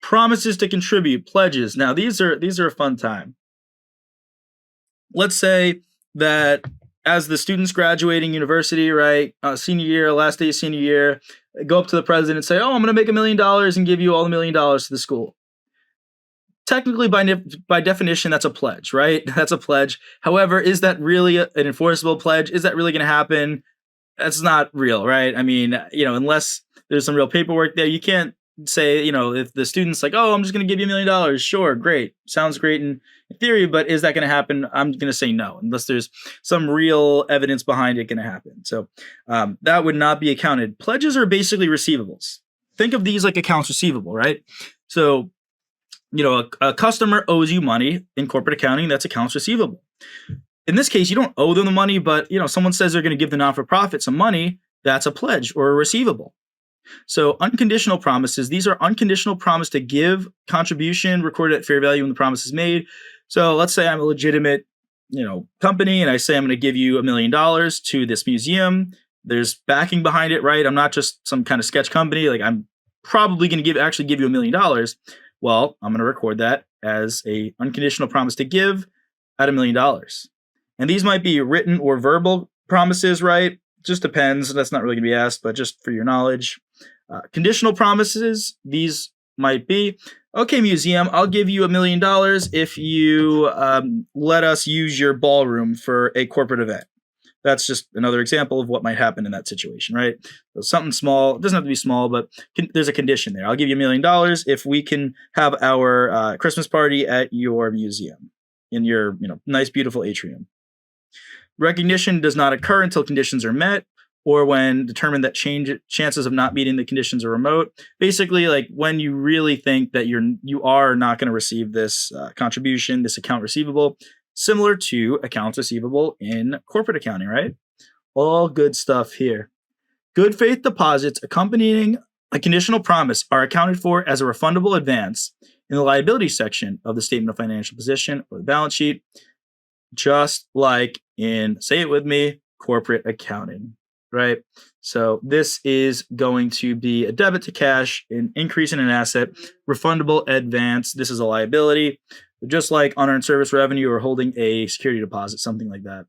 Promises to contribute, pledges. Now these are a fun time. Let's say that as the students graduating university, right, senior year, last day of senior year, go up to the president and say, "Oh, I'm going to make $1 million and give you all $1 million to the school." Technically, by definition, that's a pledge, right? That's a pledge. However, is that really an enforceable pledge? Is that really going to happen? That's not real, right? I mean, unless there's some real paperwork there, you can't say, if the student's like, "Oh, I'm just going to give you $1 million." Sure, great. Sounds great in theory, but is that going to happen? I'm going to say no, unless there's some real evidence behind it going to happen. So that would not be accounted. Pledges are basically receivables. Think of these like accounts receivable, right? So, a customer owes you money in corporate accounting. That's accounts receivable. In this case, you don't owe them the money, but someone says they're going to give the non-for-profit some money. That's a pledge or a receivable. So unconditional promises, these are unconditional promise to give contribution recorded at fair value when the promise is made. So let's say I'm a legitimate, company, and I say I'm going to give you $1 million to this museum. There's backing behind it, right? I'm not just some kind of sketch company. Like, I'm probably going to actually give you $1 million. Well, I'm going to record that as a unconditional promise to give at $1 million. And these might be written or verbal promises, right? Just depends. That's not really going to be asked, but just for your knowledge. Conditional promises, these might be, "Okay, museum, I'll give you $1 million if you let us use your ballroom for a corporate event." That's just another example of what might happen in that situation, right? So something small, it doesn't have to be small, but there's a condition there. "I'll give you $1 million if we can have our Christmas party at your museum in your nice, beautiful atrium." Recognition does not occur until conditions are met, or when determined that chances of not meeting the conditions are remote. Basically, like when you really think that you are not going to receive this contribution, this account receivable, similar to accounts receivable in corporate accounting, right? All good stuff here. Good faith deposits accompanying a conditional promise are accounted for as a refundable advance in the liability section of the statement of financial position or the balance sheet, just like in, say it with me, corporate accounting, right? So this is going to be a debit to cash, an increase in an asset, refundable advance. This is a liability, just like unearned service revenue or holding a security deposit, something like that.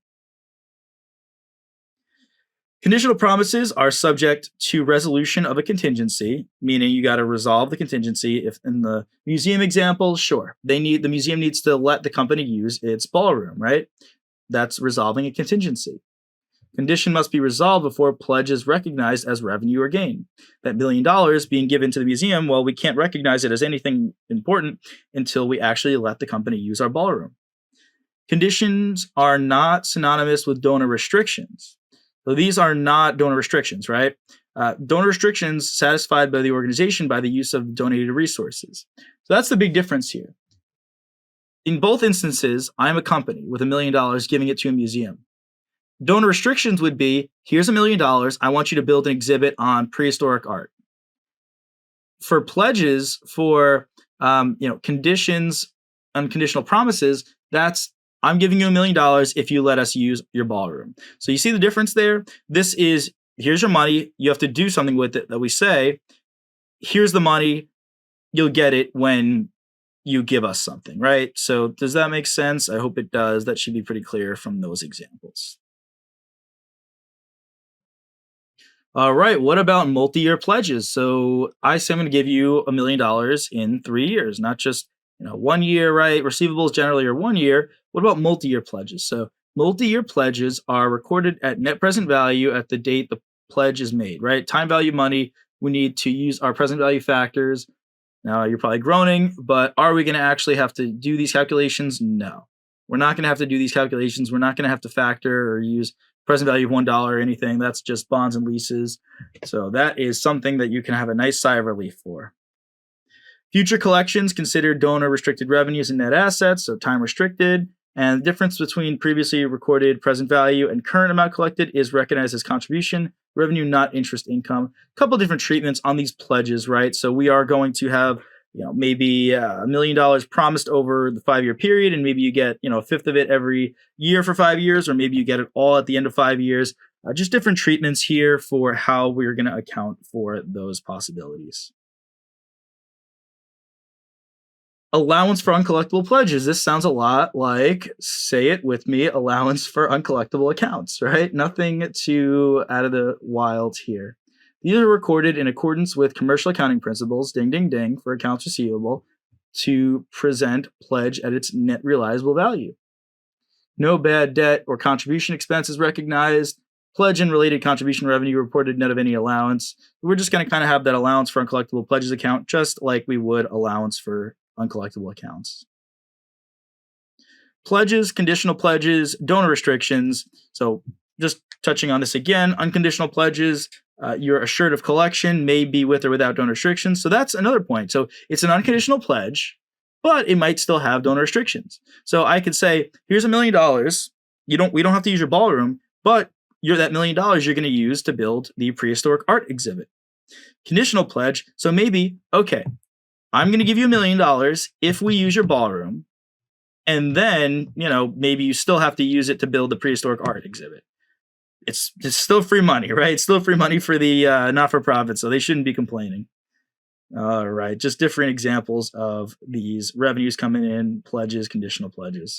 Conditional promises are subject to resolution of a contingency, meaning you got to resolve the contingency. If in the museum example, sure, the museum needs to let the company use its ballroom, right? That's resolving a contingency. Condition must be resolved before pledge is recognized as revenue or gain. That $1 million being given to the museum, well, we can't recognize it as anything important until we actually let the company use our ballroom. Conditions are not synonymous with donor restrictions. So these are not donor restrictions, right? Donor restrictions satisfied by the organization by the use of donated resources. So that's the big difference here. In both instances, I'm a company with $1 million giving it to a museum. Donor restrictions would be, here's $1 million. I want you to build an exhibit on prehistoric art. For pledges, for conditions, unconditional promises, that's, I'm giving you $1 million if you let us use your ballroom. So you see the difference there? This is, here's your money. You have to do something with it that we say, here's the money. You'll get it when you give us something, right? So does that make sense? I hope it does. That should be pretty clear from those examples. All right, what about multi-year pledges? So I say I'm going to give you $1 million in 3 years, not just 1 year, right? Receivables generally are 1 year. What about multi-year pledges? So multi-year pledges are recorded at net present value at the date the pledge is made, right? Time value money, we need to use our present value factors. Now you're probably groaning, but are we going to actually have to do these calculations? No, we're not going to have to do these calculations. We're not going to have to factor or use present value of $1 or anything. That's just bonds and leases. So that is something that you can have a nice sigh of relief for. Future collections consider donor restricted revenues and net assets, so time restricted. And the difference between previously recorded present value and current amount collected is recognized as contribution revenue, not interest income. A couple different treatments on these pledges, right? So we are going to have maybe $1 million promised over the 5-year period, and maybe you get a fifth of it every year for 5 years, or maybe you get it all at the end of 5 years. Just different treatments here for how we're going to account for those possibilities. Allowance for uncollectible pledges. This sounds a lot like, say it with me, allowance for uncollectible accounts, right? Nothing too out of the wild here. These are recorded in accordance with commercial accounting principles, ding, ding, ding, for accounts receivable to present pledge at its net realizable value. No bad debt or contribution expenses recognized. Pledge and related contribution revenue reported net of any allowance. We're just going to kind of have that allowance for uncollectible pledges account, just like we would allowance for uncollectible accounts. Pledges, conditional pledges, donor restrictions. So just touching on this again, unconditional pledges, you're assured of collection, may be with or without donor restrictions. So that's another point. So it's an unconditional pledge, but it might still have donor restrictions. So I could say, here's $1 million. We don't have to use your ballroom, but that $1 million you're going to use to build the prehistoric art exhibit. Conditional pledge. So maybe, okay, I'm going to give you $1 million if we use your ballroom. And then, maybe you still have to use it to build the prehistoric art exhibit. It's still free money, right? It's still free money for the not-for-profit, so they shouldn't be complaining. All right, just different examples of these revenues coming in, pledges, conditional pledges.